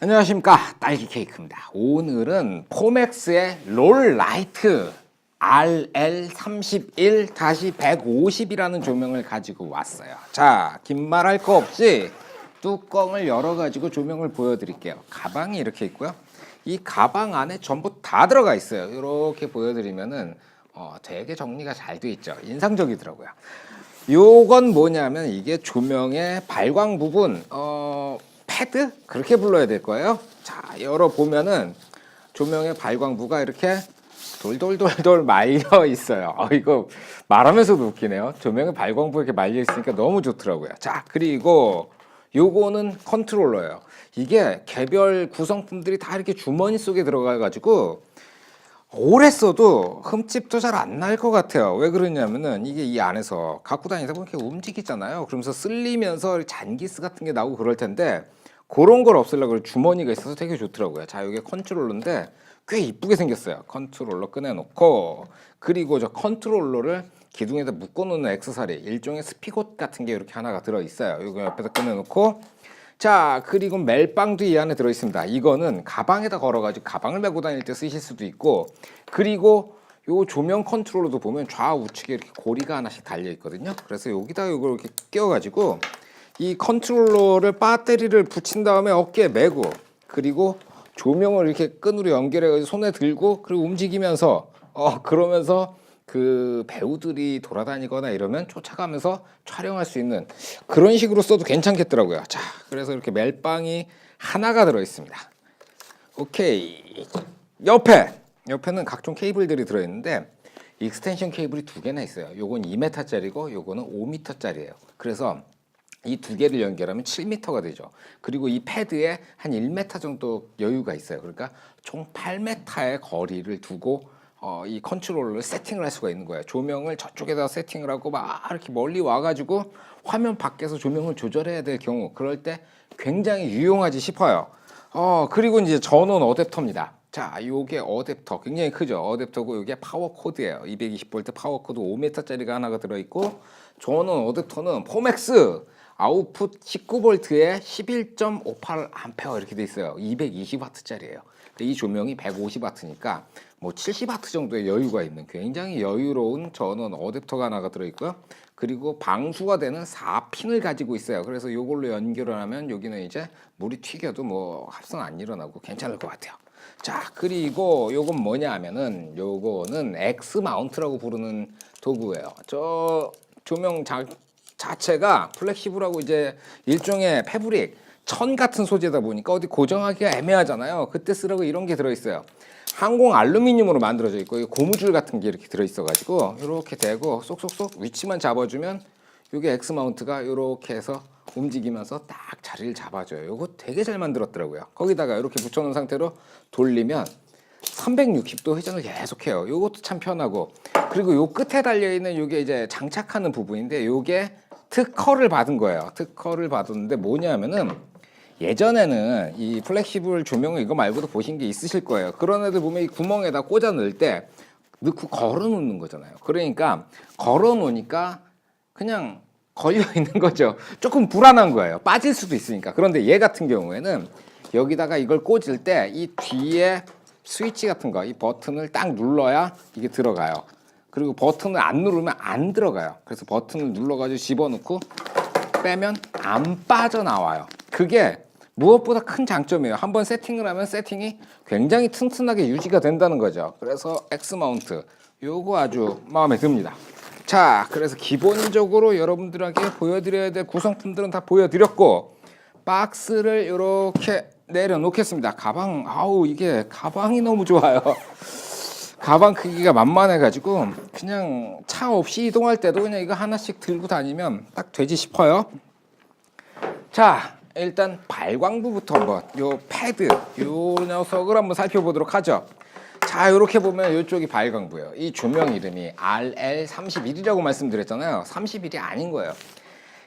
안녕하십니까, 딸기 케이크입니다. 오늘은 포맥스의 롤 라이트 RL31-150이라는 조명을 가지고 왔어요. 자, 긴 말 할 거 없이 뚜껑을 열어가지고 조명을 보여드릴게요. 가방이 이렇게 있고요. 이 가방 안에 전부 다 들어가 있어요. 이렇게 보여드리면은 되게 정리가 잘 돼 있죠. 인상적이더라고요. 요건 뭐냐면 이게 조명의 발광 부분, 패드? 그렇게 불러야 될 거예요. 자, 열어보면은 조명의 발광부가 이렇게 돌돌돌돌 말려 있어요. 이거 말하면서도 웃기네요. 조명의 발광부 이렇게 말려 있으니까 너무 좋더라고요. 자, 그리고 요거는 컨트롤러예요. 이게 개별 구성품들이 다 이렇게 주머니 속에 들어가 가지고 오래 써도 흠집도 잘 안 날 것 같아요. 왜 그러냐면은 이게 이 안에서 갖고 다니다 보면 이렇게 움직이잖아요. 그러면서 쓸리면서 잔기스 같은 게 나오고 그럴 텐데 그런 걸 없애려고 주머니가 있어서 되게 좋더라고요. 자, 이게 컨트롤러인데 꽤 이쁘게 생겼어요. 컨트롤러 꺼내놓고, 그리고 저 컨트롤러를 기둥에다 묶어놓는 액세서리, 일종의 스피봇 같은 게 이렇게 하나가 들어있어요. 이거 옆에다 꺼내놓고, 자, 그리고 멜빵도 이 안에 들어있습니다. 이거는 가방에다 걸어가지고 가방을 메고 다닐 때 쓰실 수도 있고, 그리고 요 조명 컨트롤러도 보면 좌우측에 이렇게 고리가 하나씩 달려있거든요. 그래서 여기다 이걸 이렇게 끼워가지고 이 컨트롤러를 배터리를 붙인 다음에 어깨에 메고, 그리고 조명을 이렇게 끈으로 연결해가지고 손에 들고, 그리고 움직이면서 그러면서 그 배우들이 돌아다니거나 이러면 쫓아가면서 촬영할 수 있는 그런 식으로 써도 괜찮겠더라고요. 자, 그래서 이렇게 멜빵이 하나가 들어 있습니다. 오케이. 옆에는 각종 케이블들이 들어 있는데 익스텐션 케이블이 두 개나 있어요. 요건 2m짜리고 요거는 5m짜리예요. 그래서 이 두 개를 연결하면 7m가 되죠. 그리고 이 패드에 한 1m 정도 여유가 있어요. 그러니까 총 8m의 거리를 두고 이 컨트롤러를 세팅을 할 수가 있는 거예요. 조명을 저쪽에다 세팅을 하고 막 이렇게 멀리 와가지고 화면 밖에서 조명을 조절해야 될 경우, 그럴 때 굉장히 유용하지 싶어요. 그리고 이제 전원 어댑터입니다. 자, 요게 어댑터 굉장히 크죠. 어댑터고 요게 파워 코드예요. 220V 파워 코드 5m짜리가 하나가 들어있고, 전원 어댑터는 포맥스 아웃풋 19V에 11.58A 이렇게 돼 있어요. 220W짜리예요. 이 조명이 150W니까 뭐 70W 정도의 여유가 있는 굉장히 여유로운 전원 어댑터가 하나가 들어있고요. 그리고 방수가 되는 4핀을 가지고 있어요. 그래서 이걸로 연결을 하면 여기는 이제 물이 튀겨도 뭐 합선 안 일어나고 괜찮을 것 같아요. 자, 그리고 요건 뭐냐 하면은 요거는 X 마운트라고 부르는 도구예요. 저 조명 자체가 플렉시블하고 이제 일종의 패브릭, 천 같은 소재다 보니까 어디 고정하기가 애매하잖아요. 그때 쓰라고 이런 게 들어있어요. 항공 알루미늄으로 만들어져 있고 고무줄 같은 게 이렇게 들어있어가지고 이렇게 대고 쏙쏙쏙 위치만 잡아주면 이게 X 마운트가 이렇게 해서 움직이면서 딱 자리를 잡아줘요. 이거 되게 잘 만들었더라고요. 거기다가 이렇게 붙여놓은 상태로 돌리면 360도 회전을 계속해요. 이것도 참 편하고, 그리고 요 끝에 달려있는 요게 이제 장착하는 부분인데 요게 특허를 받은 거예요. 특허를 받았는데 뭐냐면은 예전에는 이 플렉시블 조명을 이거 말고도 보신 게 있으실 거예요. 그런 애들 보면 이 구멍에다 꽂아 넣을 때 넣고 걸어 놓는 거잖아요. 그러니까 걸어 놓으니까 그냥 걸려 있는 거죠. 조금 불안한 거예요. 빠질 수도 있으니까. 그런데 얘 같은 경우에는 여기다가 이걸 꽂을 때 이 뒤에 스위치 같은 거, 이 버튼을 딱 눌러야 이게 들어가요. 그리고 버튼을 안 누르면 안 들어가요. 그래서 버튼을 눌러가지고 집어넣고 빼면 안 빠져나와요. 그게 무엇보다 큰 장점이에요. 한번 세팅을 하면 세팅이 굉장히 튼튼하게 유지가 된다는 거죠. 그래서 X 마운트 요거 아주 마음에 듭니다. 자, 그래서 기본적으로 여러분들에게 보여드려야 될 구성품들은 다 보여드렸고, 박스를 이렇게 내려놓겠습니다. 가방, 이게 가방이 너무 좋아요. 가방 크기가 만만해가지고 그냥 차 없이 이동할 때도 그냥 이거 하나씩 들고 다니면 딱 되지 싶어요. 자, 일단 발광부부터 한번 요 패드 요 녀석을 한번 살펴보도록 하죠. 자, 이렇게 보면 이쪽이 발광부예요. 이 조명 이름이 RL31이라고 말씀드렸잖아요. 31이 아닌 거예요.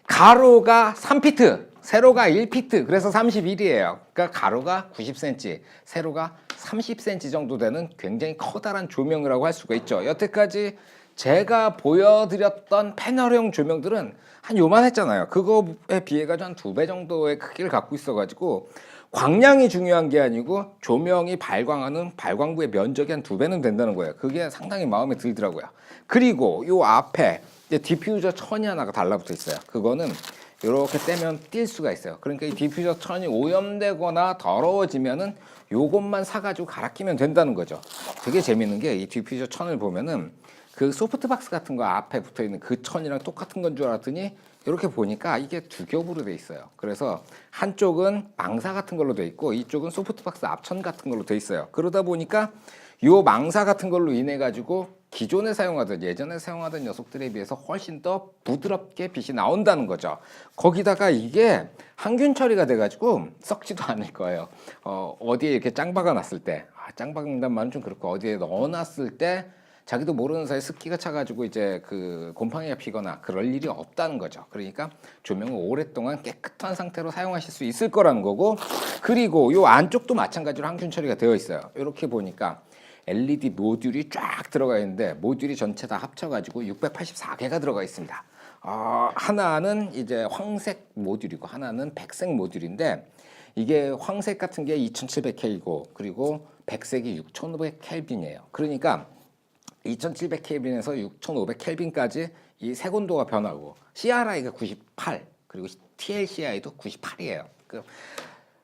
가로가 3피트, 세로가 1피트, 그래서 31이에요. 그러니까 가로가 90cm, 세로가 30cm 정도 되는 굉장히 커다란 조명이라고 할 수가 있죠. 여태까지 제가 보여드렸던 패널형 조명들은 한 요만했잖아요. 그거에 비해 가지고 한 2배 정도의 크기를 갖고 있어가지고 광량이 중요한 게 아니고 조명이 발광하는 발광부의 면적이 한 2배는 된다는 거예요. 그게 상당히 마음에 들더라고요. 그리고 요 앞에 이제 디퓨저 천이 하나가 달라붙어 있어요. 그거는 이렇게 떼면 뛸 수가 있어요. 그러니까 이 디퓨저 천이 오염되거나 더러워지면은 요것만 사가지고 갈아 끼면 된다는 거죠. 되게 재밌는 게 이 디퓨저 천을 보면은 그 소프트박스 같은 거 앞에 붙어 있는 그 천이랑 똑같은 건 줄 알았더니 이렇게 보니까 이게 2겹으로 돼 있어요. 그래서 한쪽은 망사 같은 걸로 돼 있고 이쪽은 소프트박스 앞천 같은 걸로 돼 있어요. 그러다 보니까 요 망사 같은 걸로 인해 가지고 기존에 사용하던 예전에 사용하던 녀석들에 비해서 훨씬 더 부드럽게 빛이 나온다는 거죠. 거기다가 이게 항균 처리가 돼 가지고 썩지도 않을 거예요. 어디에 이렇게 짱 박아 놨을 때, 짱 박는단 말은 좀 그렇고 어디에 넣어 놨을 때 자기도 모르는 사이에 습기가 차가지고 이제 그 곰팡이가 피거나 그럴 일이 없다는 거죠. 그러니까 조명을 오랫동안 깨끗한 상태로 사용하실 수 있을 거라는 거고, 그리고 요 안쪽도 마찬가지로 항균 처리가 되어 있어요. 이렇게 보니까 LED 모듈이 쫙 들어가 있는데 모듈이 전체 다 합쳐가지고 684개가 들어가 있습니다. 하나는 이제 황색 모듈이고 하나는 백색 모듈인데 이게 황색 같은 게 2700K이고 그리고 백색이 6500켈빈이에요. 그러니까 2700켈빈에서 6500켈빈까지 이 색온도가 변하고 CRI가 98 그리고 TLCI도 98이에요. 그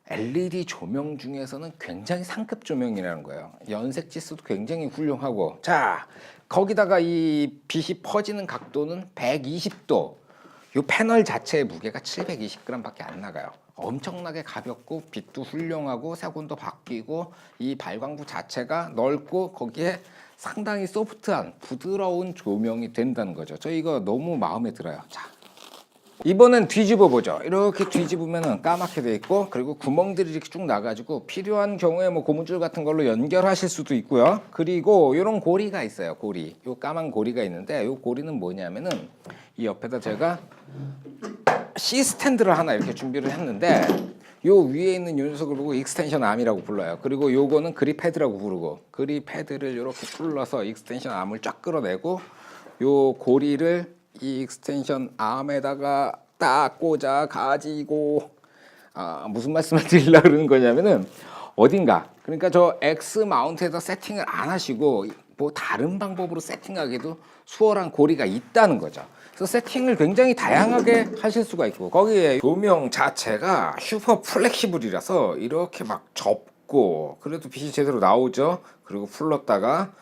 LED 조명 중에서는 굉장히 상급 조명이라는 거예요. 연색 지수도 굉장히 훌륭하고, 자 거기다가 이 빛이 퍼지는 각도는 120도. 이 패널 자체의 무게가 720g밖에 안 나가요. 엄청나게 가볍고 빛도 훌륭하고 색온도 바뀌고 이 발광부 자체가 넓고 거기에 상당히 소프트한 부드러운 조명이 된다는 거죠. 저 이거 너무 마음에 들어요. 자, 이번엔 뒤집어 보죠. 이렇게 뒤집으면 까맣게 돼 있고 그리고 구멍들이 이렇게 쭉 나가지고 필요한 경우에 뭐 고무줄 같은 걸로 연결하실 수도 있고요. 그리고 이런 고리가 있어요. 고리, 요 까만 고리가 있는데 요 고리는 뭐냐면은 이 옆에다 제가 C 스탠드를 하나 이렇게 준비를 했는데 요 위에 있는 요 녀석을 보고 익스텐션 암이라고 불러요. 그리고 요거는 그립 패드라고 부르고, 그립 패드를 이렇게 풀러서 익스텐션 암을 쫙 끌어내고 요 고리를 이 익스텐션 암에다가 딱 꽂아 가지고, 무슨 말씀을 드리려고 그러는 거냐면은 어딘가, 그러니까 저 X 마운트에다 세팅을 안 하시고 뭐 다른 방법으로 세팅하기도 수월한 고리가 있다는 거죠. 그래서 세팅을 굉장히 다양하게 하실 수가 있고, 거기에 조명 자체가 슈퍼 플렉시블이라서 이렇게 막 접고 그래도 빛이 제대로 나오죠. 그리고 풀렀다가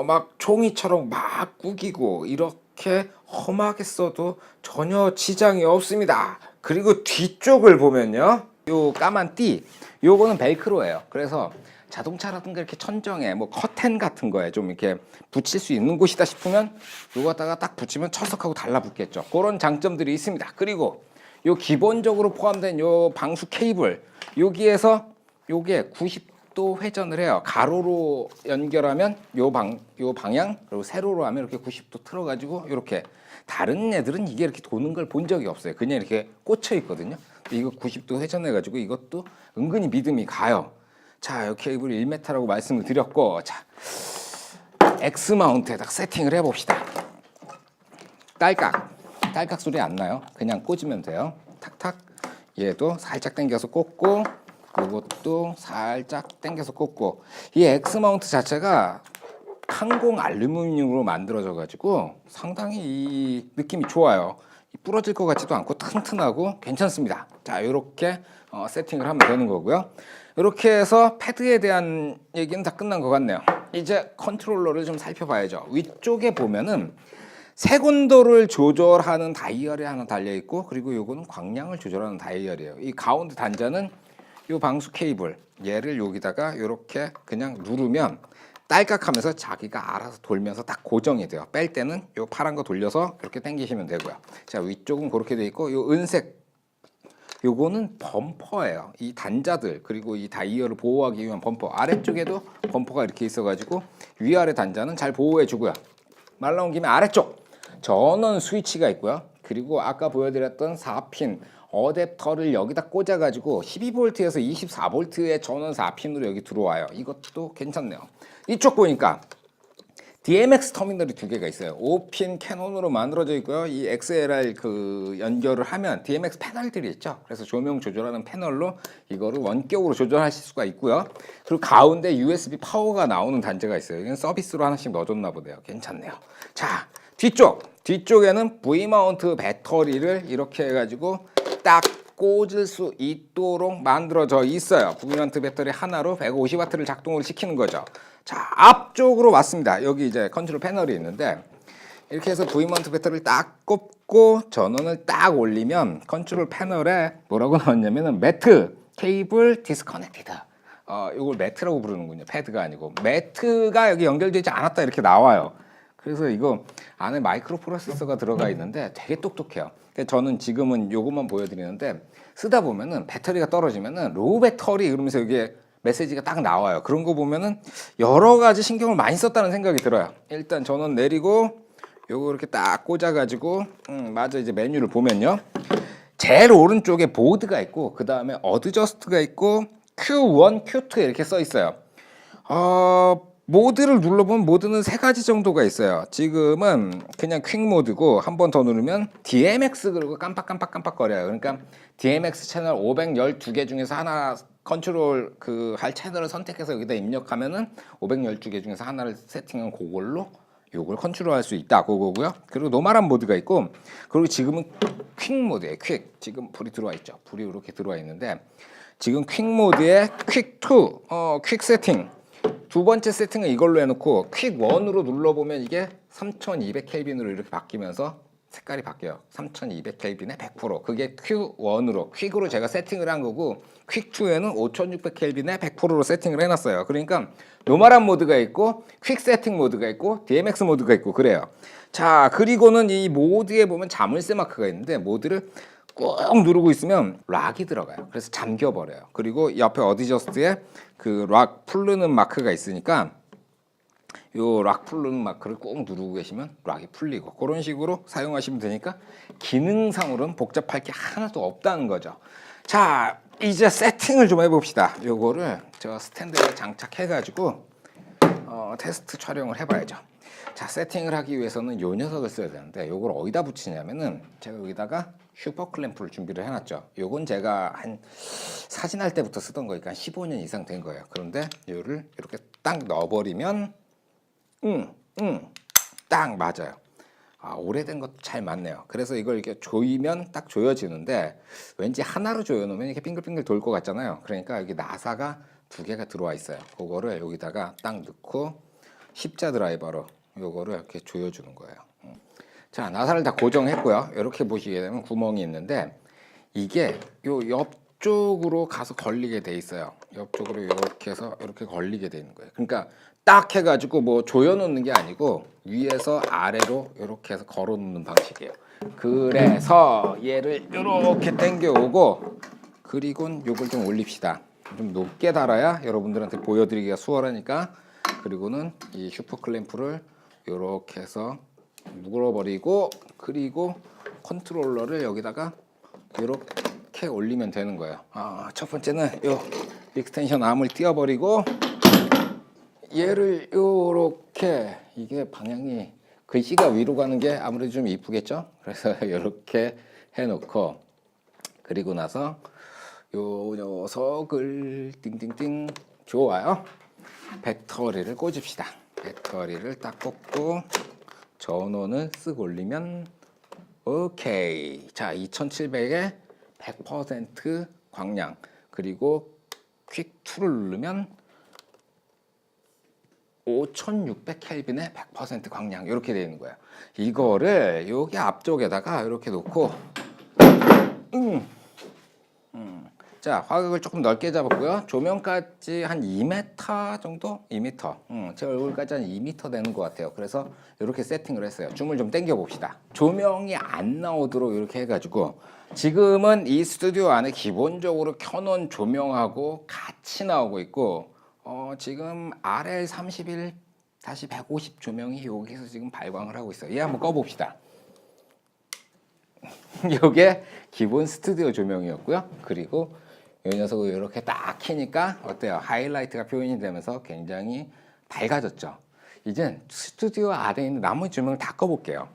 막 종이처럼 막 구기고 이렇게 험하게 써도 전혀 지장이 없습니다. 그리고 뒤쪽을 보면요, 요 까만 띠, 요거는 벨크로예요. 그래서 자동차라든가 이렇게 천정에 뭐 커튼 같은 거에 좀 이렇게 붙일 수 있는 곳이다 싶으면 요거다가 딱 붙이면 철석하고 달라붙겠죠. 그런 장점들이 있습니다. 그리고 요 기본적으로 포함된 요 방수 케이블, 여기에서 요게 90도 회전을 해요. 가로로 연결하면 요 방향, 그리고 세로로 하면 이렇게 90도 틀어가지고 이렇게. 다른 애들은 이게 이렇게 도는 걸 본 적이 없어요. 그냥 이렇게 꽂혀 있거든요. 근데 이거 90도 회전해가지고 이것도 은근히 믿음이 가요. 자, 이 케이블 1m라고 말씀을 드렸고, 자, X 마운트에다 세팅을 해봅시다. 딸깍 소리 안 나요. 그냥 꽂으면 돼요. 탁탁. 얘도 살짝 당겨서 꽂고, 이것도 살짝 당겨서 꽂고. 이 X 마운트 자체가 항공 알루미늄으로 만들어져 가지고 상당히 이 느낌이 좋아요. 부러질 것 같지도 않고 튼튼하고 괜찮습니다. 자, 이렇게 세팅을 하면 되는 거고요. 이렇게 해서 패드에 대한 얘기는 다 끝난 것 같네요. 이제 컨트롤러를 좀 살펴봐야죠. 위쪽에 보면은 색온도를 조절하는 다이얼이 하나 달려 있고, 그리고 요거는 광량을 조절하는 다이얼이에요. 이 가운데 단자는 요 방수 케이블, 얘를 여기다가 이렇게 그냥 누르면 딸깍하면서 자기가 알아서 돌면서 딱 고정이 돼요. 뺄 때는 요 파란 거 돌려서 이렇게 당기시면 되고요. 자, 위쪽은 그렇게 돼 있고, 요 은색 요거는 범퍼예요. 이 단자들 그리고 이 다이얼을 보호하기 위한 범퍼, 아래쪽에도 범퍼가 이렇게 있어가지고 위아래 단자는 잘 보호해 주고요. 말 나온 김에 아래쪽 전원 스위치가 있고요. 그리고 아까 보여드렸던 4핀 어댑터를 여기다 꽂아가지고 12V에서 24V의 전원 4핀으로 여기 들어와요. 이것도 괜찮네요. 이쪽 보니까 DMX 터미널이 두 개가 있어요. 5핀 캐논으로 만들어져 있고요. 이 XLR 그 연결을 하면 DMX 패널들이 있죠. 그래서 조명 조절하는 패널로 이거를 원격으로 조절하실 수가 있고요. 그리고 가운데 USB 파워가 나오는 단자가 있어요. 이건 서비스로 하나씩 넣어줬나 보네요. 괜찮네요. 자, 뒤쪽에는 V마운트 배터리를 이렇게 해가지고 딱 꽂을 수 있도록 만들어져 있어요. V마운트 배터리 하나로 150W를 작동을 시키는 거죠. 자, 앞쪽으로 왔습니다. 여기 이제 컨트롤 패널이 있는데 이렇게 해서 V마운트 배터리를 딱 꼽고 전원을 딱 올리면 컨트롤 패널에 뭐라고 나왔냐면은 매트 케이블 디스커넥티드. 이걸 매트라고 부르는군요. 패드가 아니고 매트가 여기 연결되지 않았다 이렇게 나와요. 그래서 이거 안에 마이크로 프로세서가 들어가 있는데 되게 똑똑해요. 저는 지금은 요것만 보여드리는데 쓰다 보면은 배터리가 떨어지면은 로우 배터리 이러면서 이게 메시지가 딱 나와요. 그런 거 보면은 여러 가지 신경을 많이 썼다는 생각이 들어요. 일단 전원 내리고 요거 이렇게 딱 꽂아가지고 맞아 이제 메뉴를 보면요. 제일 오른쪽에 보드가 있고 그 다음에 어드저스트가 있고 Q1, Q2 이렇게 써 있어요. 모드를 눌러보면 모드는 세 가지 정도가 있어요. 지금은 그냥 퀵 모드고 한 번 더 누르면 DMX 그리고 깜빡거려요. 그러니까 DMX 채널 512개 중에서 하나 컨트롤 할 채널을 선택해서 여기다 입력하면은 512개 중에서 하나를 세팅한 그걸로 요걸 컨트롤할 수 있다 그거고요. 그리고 노멀한 모드가 있고 그리고 지금은 퀵 모드예요. 퀵. 지금 불이 들어와 있죠. 불이 이렇게 들어와 있는데 지금 퀵 모드에 퀵2 퀵 세팅 두 번째 세팅은 이걸로 해놓고 퀵 1으로 눌러보면 이게 3200켈빈으로 이렇게 바뀌면서 색깔이 바뀌어요. 3200켈빈에 100%. 그게 Q1으로 퀵으로 제가 세팅을 한 거고 퀵2에는 5600켈빈에 100%로 세팅을 해놨어요. 그러니까 노멀한 모드가 있고 퀵 세팅 모드가 있고 DMX 모드가 있고 그래요. 자, 그리고는 이 모드에 보면 자물쇠 마크가 있는데 모드를 꾹 누르고 있으면 락이 들어가요. 그래서 잠겨버려요. 그리고 옆에 어드저스트에 그 락 풀르는 마크가 있으니까 요 락 풀르는 마크를 꾹 누르고 계시면 락이 풀리고 그런 식으로 사용하시면 되니까 기능상으로는 복잡할 게 하나도 없다는 거죠. 자, 이제 세팅을 좀 해봅시다. 요거를 제가 스탠드에 장착해가지고 테스트 촬영을 해봐야죠. 자, 세팅을 하기 위해서는 요 녀석을 써야 되는데 요걸 어디다 붙이냐면은 제가 여기다가 슈퍼 클램프를 준비를 해놨죠. 요건 제가 한 사진할 때부터 쓰던 거니까 15년 이상 된 거예요. 그런데 요를 이렇게 딱 넣어버리면 딱 맞아요. 오래된 것도 잘 맞네요. 그래서 이걸 이렇게 조이면 딱 조여지는데 왠지 하나로 조여놓으면 이렇게 빙글빙글 돌 것 같잖아요. 그러니까 여기 나사가 두 개가 들어와 있어요. 그거를 여기다가 딱 넣고 십자 드라이버로 요거를 이렇게 조여주는 거예요. 자, 나사를 다 고정했고요. 이렇게 보시게 되면 구멍이 있는데 이게 요 옆쪽으로 가서 걸리게 돼 있어요. 옆쪽으로 이렇게 해서 이렇게 걸리게 돼 있는 거예요. 그러니까 딱 해가지고 뭐 조여놓는 게 아니고 위에서 아래로 이렇게 해서 걸어놓는 방식이에요. 그래서 얘를 이렇게 당겨오고 그리고는 요걸 좀 올립시다. 좀 높게 달아야 여러분들한테 보여드리기가 수월하니까. 그리고는 이 슈퍼 클램프를 이렇게 해서 묶어버리고 그리고 컨트롤러를 여기다가 이렇게 올리면 되는 거예요. 첫 번째는 요 익스텐션 암을 띄워버리고 얘를 이렇게 이게 방향이 글씨가 위로 가는 게 아무래도 좀 이쁘겠죠? 그래서 이렇게 해놓고 그리고 나서 요 녀석을 띵띵띵 좋아요. 배터리를 꽂읍시다. 배터리를 딱 꽂고 전원을 쓱 올리면 오케이. 자, 2700에 100% 광량 그리고 퀵2를 누르면 5600켈빈에 100% 광량 이렇게 되어 있는 거예요. 이거를 여기 앞쪽에다가 이렇게 놓고 자, 화각을 조금 넓게 잡았고요. 조명까지 한 2m 정도? 2m. 제 얼굴까지 한 2m 되는 것 같아요. 그래서 이렇게 세팅을 했어요. 줌을 좀 당겨 봅시다. 조명이 안 나오도록 이렇게 해가지고 지금은 이 스튜디오 안에 기본적으로 켜놓은 조명하고 같이 나오고 있고 지금 RL31-150 조명이 여기서 지금 발광을 하고 있어요. 얘 한번 꺼봅시다. 이게 기본 스튜디오 조명이었고요. 그리고 이 녀석을 이렇게 딱 켜니까 어때요? 하이라이트가 표현이 되면서 굉장히 밝아졌죠. 이젠 스튜디오 안에 있는 나머지 조명을 다 꺼볼게요.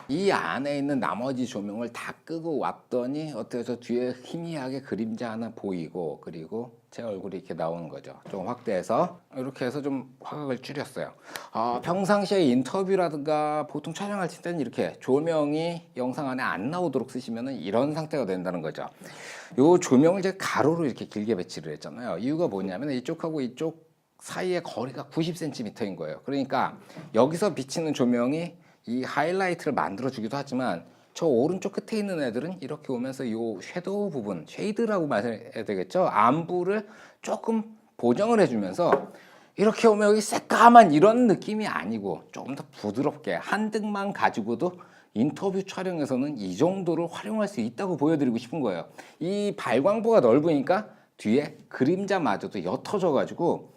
이 안에 있는 나머지 조명을 다 끄고 왔더니 어때서 뒤에 희미하게 그림자 하나 보이고, 그리고 제 얼굴이 이렇게 나오는 거죠. 좀 확대해서 이렇게 해서 좀 화각을 줄였어요. 평상시에 인터뷰라든가 보통 촬영할 때는 이렇게 조명이 영상 안에 안 나오도록 쓰시면 이런 상태가 된다는 거죠. 이 조명을 제가 가로로 이렇게 길게 배치를 했잖아요. 이유가 뭐냐면 이쪽하고 이쪽 사이의 거리가 90cm인 거예요. 그러니까 여기서 비치는 조명이 이 하이라이트를 만들어 주기도 하지만 저 오른쪽 끝에 있는 애들은 이렇게 오면서 이 섀도우 부분, 쉐이드라고 말해야 되겠죠? 안부를 조금 보정을 해주면서 이렇게 오면 여기 새까만 이런 느낌이 아니고 조금 더 부드럽게 한 등만 가지고도 인터뷰 촬영에서는 이 정도를 활용할 수 있다고 보여드리고 싶은 거예요. 이 발광부가 넓으니까 뒤에 그림자마저도 옅어져 가지고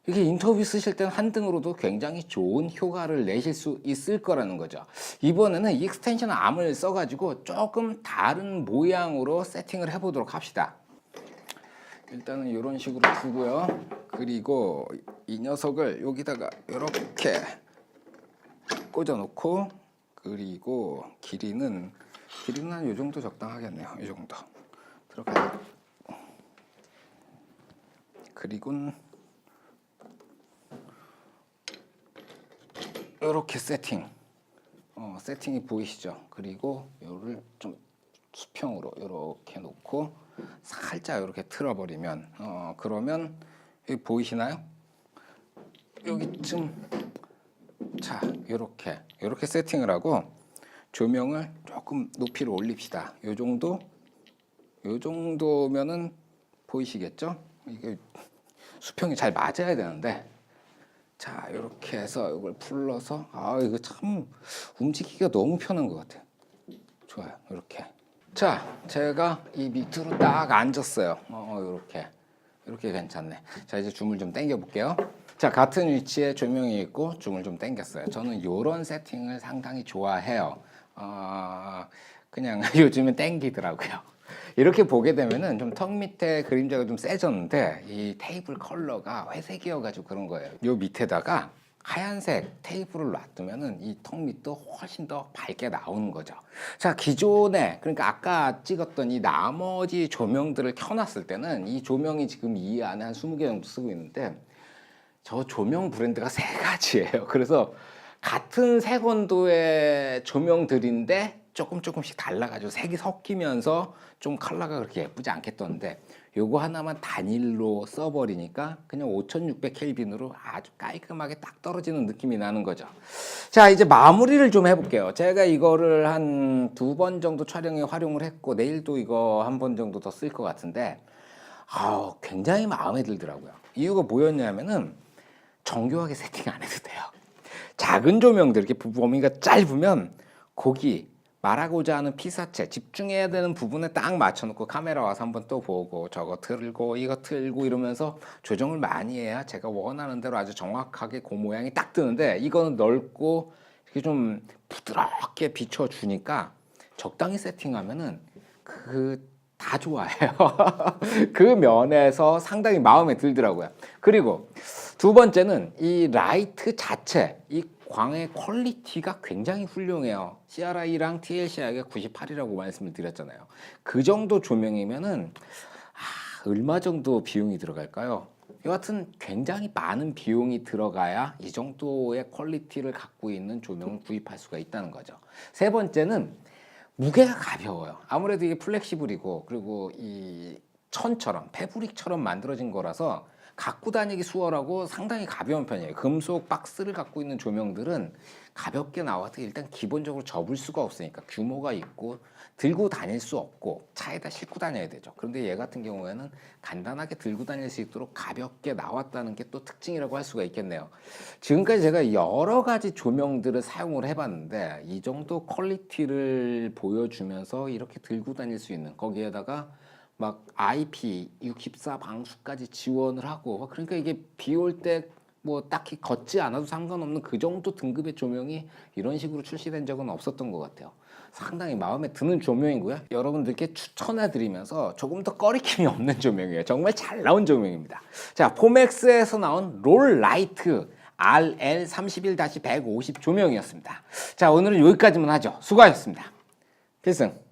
이게 인터뷰 쓰실 때는 한 등으로도 굉장히 좋은 효과를 내실 수 있을 거라는 거죠. 이번에는 이 익스텐션 암을 써가지고 조금 다른 모양으로 세팅을 해보도록 합시다. 일단은 이런 식으로 두고요. 그리고 이 녀석을 여기다가 이렇게 꽂아놓고, 그리고 길이는 한 이 정도 적당하겠네요. 이 정도 들어가요. 그리고 이렇게 세팅이 보이시죠? 그리고 이거를 좀 수평으로 이렇게 놓고 살짝 이렇게 틀어버리면 그러면 여기 보이시나요? 여기쯤. 자, 이렇게 세팅을 하고 조명을 조금 높이를 올립시다. 요 정도면은 보이시겠죠? 이게 수평이 잘 맞아야 되는데, 자, 이렇게 해서 이걸 풀러서, 이거 참 움직이기가 너무 편한 것 같아요. 좋아요. 이렇게. 자, 제가 이 밑으로 딱 앉았어요. 이렇게 괜찮네. 자, 이제 줌을 좀 당겨 볼게요. 자, 같은 위치에 조명이 있고 줌을 좀 당겼어요. 저는 이런 세팅을 상당히 좋아해요. 그냥 요즘은 당기더라고요. 이렇게 보게 되면은 좀 턱 밑에 그림자가 좀 세졌는데 이 테이블 컬러가 회색이어가지고 그런 거예요. 요 밑에다가 하얀색 테이블을 놔두면은 이 턱 밑도 훨씬 더 밝게 나오는 거죠. 자, 기존에, 그러니까 아까 찍었던 이 나머지 조명들을 켜놨을 때는 이 조명이 지금 이 안에 한 20개 정도 쓰고 있는데 저 조명 브랜드가 3가지예요. 그래서 같은 색온도의 조명들인데 조금씩 달라가지고 색이 섞이면서 좀 컬러가 그렇게 예쁘지 않겠던데, 요거 하나만 단일로 써버리니까 그냥 5600켈빈으로 아주 깔끔하게 딱 떨어지는 느낌이 나는 거죠. 자, 이제 마무리를 좀 해볼게요. 제가 이거를 한 2번 정도 촬영에 활용을 했고 내일도 이거 한 번 정도 더 쓸 것 같은데 굉장히 마음에 들더라고요. 이유가 뭐였냐면은 정교하게 세팅 안 해도 돼요. 작은 조명들 이렇게 범위가 짧으면 거기 말하고자 하는 피사체, 집중해야 되는 부분에 딱 맞춰놓고 카메라 와서 한번 또 보고 저거 틀고 이거 틀고 이러면서 조정을 많이 해야 제가 원하는 대로 아주 정확하게 그 모양이 딱 뜨는데, 이거는 넓고 이렇게 좀 부드럽게 비춰주니까 적당히 세팅하면은 다 좋아해요. 그 면에서 상당히 마음에 들더라고요. 그리고 두 번째는 이 라이트 자체, 이 광의 퀄리티가 굉장히 훌륭해요. CRI랑 TLCI가 98이라고 말씀을 드렸잖아요. 그 정도 조명이면은 얼마 정도 비용이 들어갈까요? 여하튼 굉장히 많은 비용이 들어가야 이 정도의 퀄리티를 갖고 있는 조명을 구입할 수가 있다는 거죠. 세 번째는 무게가 가벼워요. 아무래도 이게 플렉시블이고, 그리고 이 천처럼 패브릭처럼 만들어진 거라서 갖고 다니기 수월하고 상당히 가벼운 편이에요. 금속 박스를 갖고 있는 조명들은 가볍게 나와도 일단 기본적으로 접을 수가 없으니까 규모가 있고 들고 다닐 수 없고 차에다 싣고 다녀야 되죠. 그런데 얘 같은 경우에는 간단하게 들고 다닐 수 있도록 가볍게 나왔다는 게 또 특징이라고 할 수가 있겠네요. 지금까지 제가 여러 가지 조명들을 사용을 해봤는데 이 정도 퀄리티를 보여주면서 이렇게 들고 다닐 수 있는, 거기에다가 막 IP64 방수까지 지원을 하고, 그러니까 이게 비 올 때 뭐 딱히 걷지 않아도 상관없는 그 정도 등급의 조명이 이런 식으로 출시된 적은 없었던 것 같아요. 상당히 마음에 드는 조명이고요. 여러분들께 추천해드리면서 조금 더 꺼리낌이 없는 조명이에요. 정말 잘 나온 조명입니다. 자, 포맥스에서 나온 롤 라이트 RL31-150 조명이었습니다. 자, 오늘은 여기까지만 하죠. 수고하셨습니다. 필승.